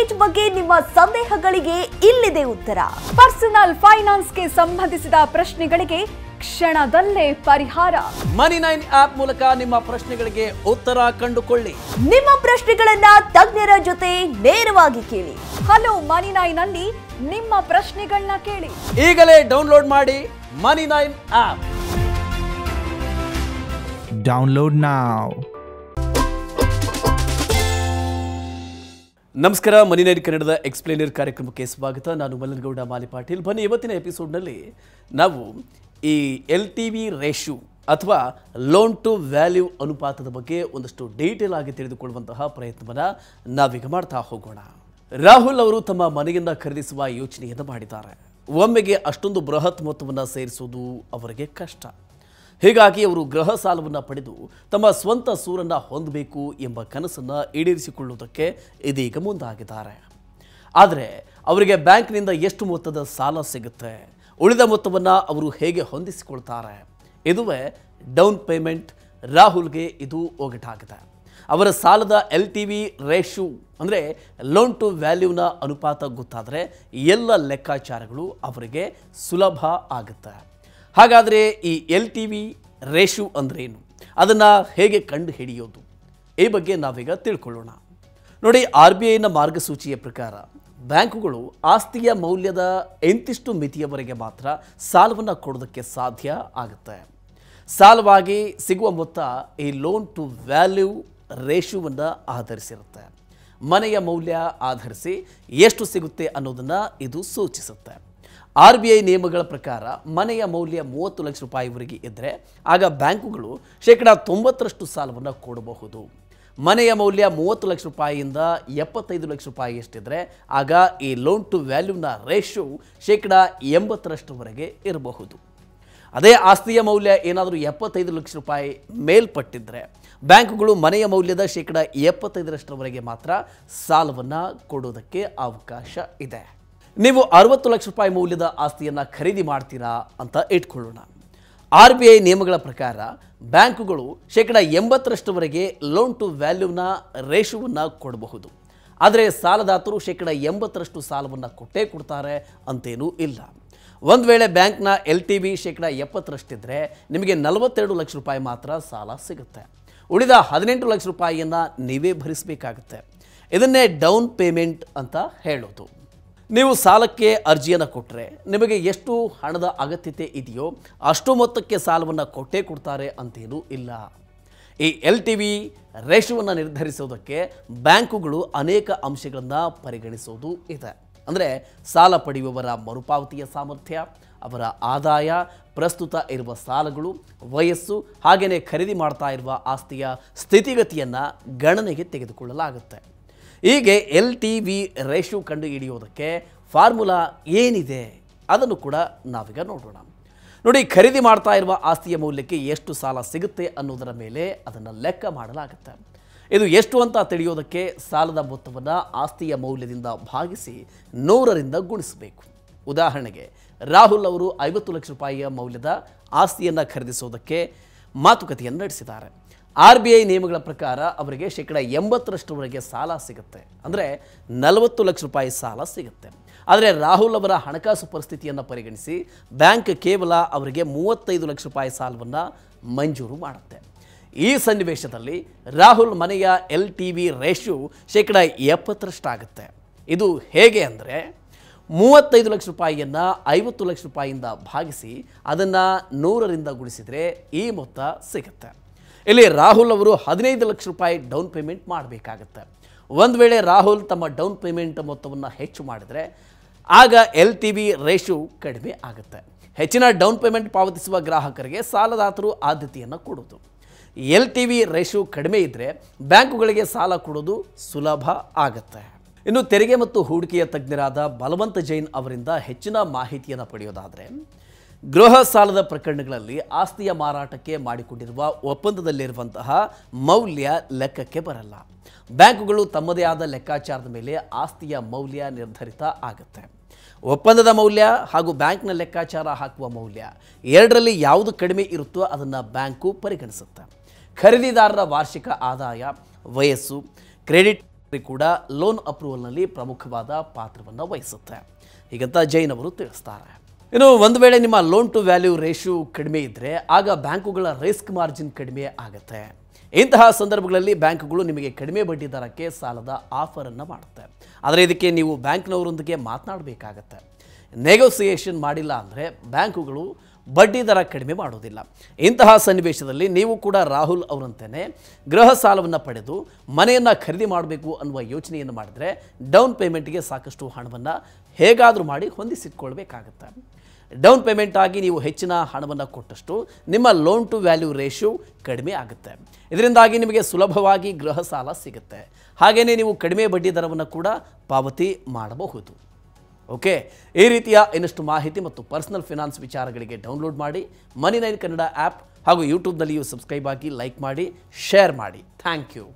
Mortgage ಬಗ್ಗೆ ನಿಮ್ಮ ಸಂದೇಹಗಳಿಗೆ ಇಲ್ಲಿದೆ ಉತ್ತರ. ಪರ್ಸನಲ್ ಫೈನಾನ್ಸ್ಗೆ ಸಂಬಂಧಿಸಿದ ಪ್ರಶ್ನೆಗಳಿಗೆ ಕ್ಷಣದಲ್ಲೇ ಪರಿಹಾರ. ಮನಿ9 ಆಪ್ ಮೂಲಕ ನಿಮ್ಮ ಪ್ರಶ್ನೆಗಳಿಗೆ ಉತ್ತರ ಕಂಡುಕೊಳ್ಳಿ. ನಿಮ್ಮ ಪ್ರಶ್ನೆಗಳನ್ನ ತಜ್ಞರ ಜೊತೆ ನೇರವಾಗಿ ಕೇಳಿ. ಹಲೋ ಮನಿ9 ಅಲ್ಲಿ ನಿಮ್ಮ ಪ್ರಶ್ನೆಗಳನ್ನ ಕೇಳಿ. ಈಗಲೇ ಡೌನ್ಲೋಡ್ ಮಾಡಿ ಮನಿ9 ಆಪ್. Download now. ನಮಸ್ಕಾರ, ಮನಿ9 ಕನ್ನಡದ ಎಕ್ಸ್ಪ್ಲೇನರ್ ಕಾರ್ಯಕ್ರಮಕ್ಕೆ ಸ್ವಾಗತ. ನಾನು ಮಲ್ಲನಗೌಡ ಮಾಲಿಪಾಟೀಲ್. ಬನ್ನಿ, ಇವತ್ತಿನ ಎಪಿಸೋಡ್ನಲ್ಲಿ ನಾವು ಈ LTV ರೇಷಿಯೋ ಅಥವಾ ಲೋನ್ ಟು ವ್ಯಾಲ್ಯೂ ಅನುಪಾತದ ಬಗ್ಗೆ ಒಂದಷ್ಟು ಡೀಟೇಲ್ ಆಗಿ ತಿಳಿದುಕೊಳ್ಳುವಂತಹ ಪ್ರಯತ್ನವನ್ನು ನಾವೀಗ ಮಾಡ್ತಾ ಹೋಗೋಣ. ರಾಹುಲ್ ಅವರು ತಮ್ಮ ಮನೆಯನ್ನು ಖರೀದಿಸುವ ಯೋಚನೆಯನ್ನು ಮಾಡಿದ್ದಾರೆ. ಒಮ್ಮೆಗೆ ಅಷ್ಟೊಂದು ಬೃಹತ್ ಮೊತ್ತವನ್ನು ಸೇರಿಸುವುದು ಅವರಿಗೆ ಕಷ್ಟ. ಹೀಗಾಗಿ ಅವರು ಗೃಹ ಸಾಲವನ್ನು ಪಡೆದು ತಮ್ಮ ಸ್ವಂತ ಸೂರನ್ನು ಹೊಂದಬೇಕು ಎಂಬ ಕನಸನ್ನು ಈಡೇರಿಸಿಕೊಳ್ಳುವುದಕ್ಕೆ ಇದೀಗ ಮುಂದಾಗಿದ್ದಾರೆ. ಆದರೆ ಅವರಿಗೆ ಬ್ಯಾಂಕ್ನಿಂದ ಎಷ್ಟು ಮೊತ್ತದ ಸಾಲ ಸಿಗುತ್ತೆ, ಉಳಿದ ಮೊತ್ತವನ್ನು ಅವರು ಹೇಗೆ ಹೊಂದಿಸಿಕೊಳ್ತಾರೆ? ಇದುವೇ ಡೌನ್ ಪೇಮೆಂಟ್. ರಾಹುಲ್ಗೆ ಇದು ಒಗಟಾಗಿದೆ. ಅವರ ಸಾಲದ LTV ರೇಷಿಯೋ ಅಂದರೆ ಲೋನ್ ಟು ವ್ಯಾಲ್ಯೂನ ಅನುಪಾತ ಗೊತ್ತಾದರೆ ಎಲ್ಲ ಲೆಕ್ಕಾಚಾರಗಳು ಅವರಿಗೆ ಸುಲಭ ಆಗುತ್ತೆ. ಹಾಗಾದರೆ ಈ LTV ರೇಷಿಯೋ ಅಂದ್ರೇನು, ಅದನ್ನು ಹೇಗೆ ಕಂಡು ಹಿಡಿಯೋದು, ಈ ಬಗ್ಗೆ ನಾವೀಗ ತಿಳ್ಕೊಳ್ಳೋಣ. ನೋಡಿ, RBIನ ಮಾರ್ಗಸೂಚಿಯ ಪ್ರಕಾರ ಬ್ಯಾಂಕುಗಳು ಆಸ್ತಿಯ ಮೌಲ್ಯದ ಇಂತಿಷ್ಟು ಮಿತಿಯವರೆಗೆ ಮಾತ್ರ ಸಾಲವನ್ನು ಕೊಡೋದಕ್ಕೆ ಸಾಧ್ಯ ಆಗುತ್ತೆ. ಸಾಲವಾಗಿ ಸಿಗುವ ಮೊತ್ತ ಈ ಲೋನ್ ಟು ವ್ಯಾಲ್ಯೂ ರೇಷಿಯೋವನ್ನು ಆಧರಿಸಿರುತ್ತೆ. ಮನೆಯ ಮೌಲ್ಯ ಆಧರಿಸಿ ಎಷ್ಟು ಸಿಗುತ್ತೆ ಅನ್ನೋದನ್ನು ಇದು ಸೂಚಿಸುತ್ತೆ. RBI ನಿಯಮಗಳ ಪ್ರಕಾರ ಮನೆಯ ಮೌಲ್ಯ 30 ಲಕ್ಷ ರೂಪಾಯಿವರೆಗೆ ಇದ್ದರೆ ಆಗ ಬ್ಯಾಂಕುಗಳು 90% ಸಾಲವನ್ನು ಕೊಡಬಹುದು. ಮನೆಯ ಮೌಲ್ಯ 30 ಲಕ್ಷ ರೂಪಾಯಿಯಿಂದ 75 ಲಕ್ಷ ರೂಪಾಯಿ ಎಷ್ಟಿದ್ರೆ ಆಗ ಈ ಲೋನ್ ಟು ವ್ಯಾಲ್ಯೂನ ರೇಷಿಯೋ 80%ರವರೆಗೆ ಇರಬಹುದು. ಅದೇ ಆಸ್ತಿಯ ಮೌಲ್ಯ ಏನಾದರೂ 75 ಲಕ್ಷ ರೂಪಾಯಿ ಮೇಲ್ಪಟ್ಟಿದ್ರೆ ಬ್ಯಾಂಕುಗಳು ಮನೆಯ ಮೌಲ್ಯದ 75%ರವರೆಗೆ ಮಾತ್ರ ಸಾಲವನ್ನು ಕೊಡೋದಕ್ಕೆ ಅವಕಾಶ ಇದೆ. ನೀವು 60 ಲಕ್ಷ ರೂಪಾಯಿ ಮೌಲ್ಯದ ಆಸ್ತಿಯನ್ನು ಖರೀದಿ ಮಾಡ್ತೀರಾ ಅಂತ ಇಟ್ಕೊಳ್ಳೋಣ. RBI ನಿಯಮಗಳ ಪ್ರಕಾರ ಬ್ಯಾಂಕುಗಳು 80%ರವರೆಗೆ ಲೋನ್ ಟು ವ್ಯಾಲ್ಯೂನ ರೇಷಿಯೋವನ್ನು ಕೊಡಬಹುದು. ಆದರೆ ಸಾಲದಾತರು 80% ಸಾಲವನ್ನು ಕೊಟ್ಟೇ ಕೊಡ್ತಾರೆ ಅಂತೇನೂ ಇಲ್ಲ. ಒಂದು ವೇಳೆ ಬ್ಯಾಂಕ್ನ LTV 70%ರಷ್ಟಿದ್ರೆ ನಿಮಗೆ 42 ಲಕ್ಷ ರೂಪಾಯಿ ಮಾತ್ರ ಸಾಲ ಸಿಗುತ್ತೆ. ಉಳಿದ 18 ಲಕ್ಷ ರೂಪಾಯಿಯನ್ನು ನೀವೇ ಭರಿಸಬೇಕಾಗುತ್ತೆ. ಇದನ್ನೇ ಡೌನ್ ಪೇಮೆಂಟ್ ಅಂತ ಹೇಳೋದು. ನೀವು ಸಾಲಕ್ಕೆ ಅರ್ಜಿಯನ್ನು ಕೊಟ್ಟರೆ ನಿಮಗೆ ಎಷ್ಟು ಹಣದ ಅಗತ್ಯತೆ ಇದೆಯೋ ಅಷ್ಟು ಮೊತ್ತಕ್ಕೆ ಸಾಲವನ್ನು ಕೊಟ್ಟೇ ಕೊಡ್ತಾರೆ ಅಂತೇನೂ ಇಲ್ಲ. ಈ LTV ರೇಷಿಯೋವನ್ನು ನಿರ್ಧರಿಸೋದಕ್ಕೆ ಬ್ಯಾಂಕುಗಳು ಅನೇಕ ಅಂಶಗಳನ್ನು ಪರಿಗಣಿಸೋದು ಇದೆ. ಅಂದರೆ ಸಾಲ ಪಡೆಯುವವರ ಮರುಪಾವತಿಯ ಸಾಮರ್ಥ್ಯ, ಅವರ ಆದಾಯ, ಪ್ರಸ್ತುತ ಇರುವ ಸಾಲಗಳು, ವಯಸ್ಸು, ಹಾಗೆಯೇ ಖರೀದಿ ಮಾಡ್ತಾ ಇರುವ ಆಸ್ತಿಯ ಸ್ಥಿತಿಗತಿಯನ್ನು ಗಣನೆಗೆ ತೆಗೆದುಕೊಳ್ಳಲಾಗುತ್ತೆ. ಹೀಗೆ LTV ರೇಷಿಯೋ ಕಂಡು ಹಿಡಿಯೋದಕ್ಕೆ ಫಾರ್ಮುಲಾ ಏನಿದೆ ಅದನ್ನು ಕೂಡ ನಾವೀಗ ನೋಡೋಣ. ನೋಡಿ, ಖರೀದಿ ಮಾಡ್ತಾ ಇರುವ ಆಸ್ತಿಯ ಮೌಲ್ಯಕ್ಕೆ ಎಷ್ಟು ಸಾಲ ಸಿಗುತ್ತೆ ಅನ್ನೋದರ ಮೇಲೆ ಅದನ್ನು ಲೆಕ್ಕ ಮಾಡಲಾಗುತ್ತೆ. ಇದು ಎಷ್ಟು ಅಂತ ತಿಳಿಯೋದಕ್ಕೆ ಸಾಲದ ಮೊತ್ತವನ್ನು ಆಸ್ತಿಯ ಮೌಲ್ಯದಿಂದ ಭಾಗಿಸಿ 100ರಿಂದ ಗುಣಿಸಬೇಕು. ಉದಾಹರಣೆಗೆ ರಾಹುಲ್ ಅವರು 50 ಲಕ್ಷ ರೂಪಾಯಿಯ ಮೌಲ್ಯದ ಆಸ್ತಿಯನ್ನು ಖರೀದಿಸೋದಕ್ಕೆ ಮಾತುಕತೆಯನ್ನು ನಡೆಸಿದ್ದಾರೆ. RBI ನಿಯಮಗಳ ಪ್ರಕಾರ ಅವರಿಗೆ 80%ರವರೆಗೆ ಸಾಲ ಸಿಗುತ್ತೆ. ಅಂದರೆ 40 ಲಕ್ಷ ರೂಪಾಯಿ ಸಾಲ ಸಿಗುತ್ತೆ. ಆದರೆ ರಾಹುಲ್ ಅವರ ಹಣಕಾಸು ಪರಿಸ್ಥಿತಿಯನ್ನು ಪರಿಗಣಿಸಿ ಬ್ಯಾಂಕ್ ಕೇವಲ ಅವರಿಗೆ 35 ಲಕ್ಷ ರೂಪಾಯಿ ಸಾಲವನ್ನು ಮಂಜೂರು ಮಾಡುತ್ತೆ. ಈ ಸನ್ನಿವೇಶದಲ್ಲಿ ರಾಹುಲ್ ಮನೆಯ LTV ರೇಷಿಯೋ 70%ರಷ್ಟಾಗುತ್ತೆ. ಇದು ಹೇಗೆ ಅಂದರೆ 35 ಲಕ್ಷ ರೂಪಾಯಿಯನ್ನು 50 ಲಕ್ಷ ರೂಪಾಯಿಯಿಂದ ಭಾಗಿಸಿ ಅದನ್ನು 100ರಿಂದ ಗುಣಿಸಿದರೆ ಈ ಮೊತ್ತ ಸಿಗುತ್ತೆ. ಇಲ್ಲಿ ರಾಹುಲ್ ಅವರು 15 ಲಕ್ಷ ರೂಪಾಯಿ ಡೌನ್ ಪೇಮೆಂಟ್ ಮಾಡಬೇಕಾಗತ್ತೆ. ಒಂದು ವೇಳೆ ರಾಹುಲ್ ತಮ್ಮ ಡೌನ್ ಪೇಮೆಂಟ್ ಮೊತ್ತವನ್ನು ಹೆಚ್ಚು ಮಾಡಿದರೆ ಆಗ LTV ರೇಷಿಯೋ ಕಡಿಮೆ ಆಗುತ್ತೆ. ಹೆಚ್ಚಿನ ಡೌನ್ ಪೇಮೆಂಟ್ ಪಾವತಿಸುವ ಗ್ರಾಹಕರಿಗೆ ಸಾಲದಾತರು ಆದ್ಯತೆಯನ್ನು ಕೊಡೋದು. LTV ರೇಷಿಯೋ ಕಡಿಮೆ ಇದ್ದರೆ ಬ್ಯಾಂಕುಗಳಿಗೆ ಸಾಲ ಕೊಡೋದು ಸುಲಭ ಆಗುತ್ತೆ. ಇನ್ನು ತೆರಿಗೆ ಮತ್ತು ಹೂಡಿಕೆಯ ತಜ್ಞರಾದ ಬಲವಂತ ಜೈನ್ ಅವರಿಂದ ಹೆಚ್ಚಿನ ಮಾಹಿತಿಯನ್ನು ಪಡೆಯೋದಾದರೆ, ಗೃಹ ಸಾಲದ ಪ್ರಕರಣಗಳಲ್ಲಿ ಆಸ್ತಿಯ ಮಾರಾಟಕ್ಕೆ ಮಾಡಿಕೊಂಡಿರುವ ಒಪ್ಪಂದದಲ್ಲಿರುವಂತಹ ಮೌಲ್ಯ ಲೆಕ್ಕಕ್ಕೆ ಬರಲ್ಲ. ಬ್ಯಾಂಕುಗಳು ತಮ್ಮದೇ ಆದ ಲೆಕ್ಕಾಚಾರದ ಮೇಲೆ ಆಸ್ತಿಯ ಮೌಲ್ಯ ನಿರ್ಧರಿತ ಆಗುತ್ತೆ. ಒಪ್ಪಂದದ ಮೌಲ್ಯ ಹಾಗೂ ಬ್ಯಾಂಕ್ನ ಲೆಕ್ಕಾಚಾರ ಹಾಕುವ ಮೌಲ್ಯ ಎರಡರಲ್ಲಿ ಯಾವುದು ಕಡಿಮೆ ಇರುತ್ತೋ ಅದನ್ನು ಬ್ಯಾಂಕು ಪರಿಗಣಿಸುತ್ತೆ. ಖರೀದಿದಾರರ ವಾರ್ಷಿಕ ಆದಾಯ, ವಯಸ್ಸು, ಕ್ರೆಡಿಟ್ ಕೂಡ ಲೋನ್ ಅಪ್ರೂವಲ್ನಲ್ಲಿ ಪ್ರಮುಖವಾದ ಪಾತ್ರವನ್ನು ವಹಿಸುತ್ತೆ ಹೀಗಂತ ಜೈನ್ ಅವರು ತಿಳಿಸ್ತಾರೆ. ಇನ್ನು ಒಂದು ವೇಳೆ ನಿಮ್ಮ ಲೋನ್ ಟು ವ್ಯಾಲ್ಯೂ ರೇಷಿಯೋ ಕಡಿಮೆ ಇದ್ದರೆ ಆಗ ಬ್ಯಾಂಕುಗಳ ರಿಸ್ಕ್ ಮಾರ್ಜಿನ್ ಕಡಿಮೆ ಆಗುತ್ತೆ. ಇಂತಹ ಸಂದರ್ಭಗಳಲ್ಲಿ ಬ್ಯಾಂಕುಗಳು ನಿಮಗೆ ಕಡಿಮೆ ಬಡ್ಡಿ ದರಕ್ಕೆ ಸಾಲದ ಆಫರನ್ನು ಮಾಡುತ್ತೆ. ಆದರೆ ಇದಕ್ಕೆ ನೀವು ಬ್ಯಾಂಕ್ನವರೊಂದಿಗೆ ಮಾತನಾಡಬೇಕಾಗತ್ತೆ. ನೆಗೋಸಿಯೇಷನ್ ಮಾಡಿಲ್ಲ ಅಂದರೆ ಬ್ಯಾಂಕುಗಳು ಬಡ್ಡಿ ದರ ಕಡಿಮೆ ಮಾಡೋದಿಲ್ಲ. ಇಂತಹ ಸನ್ನಿವೇಶದಲ್ಲಿ ನೀವು ಕೂಡ ರಾಹುಲ್ ಅವರಂತೆಯೇ ಗೃಹ ಸಾಲವನ್ನು ಪಡೆದು ಮನೆಯನ್ನು ಖರೀದಿ ಮಾಡಬೇಕು ಅನ್ನುವ ಯೋಚನೆಯನ್ನು ಮಾಡಿದರೆ ಡೌನ್ ಪೇಮೆಂಟ್ಗೆ ಸಾಕಷ್ಟು ಹಣವನ್ನು ಹೇಗಾದರೂ ಮಾಡಿ ಹೊಂದಿಸಿಟ್ಕೊಳ್ಬೇಕಾಗತ್ತೆ. ಡೌನ್ ಪೇಮೆಂಟ್ ಆಗಿ ನೀವು ಹೆಚ್ಚಿನ ಹಣವನ್ನು ಕೊಟ್ಟಷ್ಟು ನಿಮ್ಮ ಲೋನ್ ಟು ವ್ಯಾಲ್ಯೂ ರೇಷಿಯೋ ಕಡಿಮೆ ಆಗುತ್ತೆ. ಇದರಿಂದಾಗಿ ನಿಮಗೆ ಸುಲಭವಾಗಿ ಗೃಹ ಸಾಲ ಸಿಗುತ್ತೆ. ಹಾಗೆಯೇ ನೀವು ಕಡಿಮೆ ಬಡ್ಡಿ ದರವನ್ನು ಕೂಡ ಪಾವತಿ ಮಾಡಬಹುದು. ಓಕೆ, ಈ ರೀತಿಯ ಇನ್ನಷ್ಟು ಮಾಹಿತಿ ಮತ್ತು ಪರ್ಸನಲ್ ಫಿನಾನ್ಸ್ ವಿಚಾರಗಳಿಗೆ ಡೌನ್ಲೋಡ್ ಮಾಡಿ ಮನಿ9 ಕನ್ನಡ ಆ್ಯಪ್ ಹಾಗೂ ಯೂಟ್ಯೂಬ್ನಲ್ಲಿಯೂ ಸಬ್ಸ್ಕ್ರೈಬ್ ಆಗಿ, ಲೈಕ್ ಮಾಡಿ, ಶೇರ್ ಮಾಡಿ. Thank you.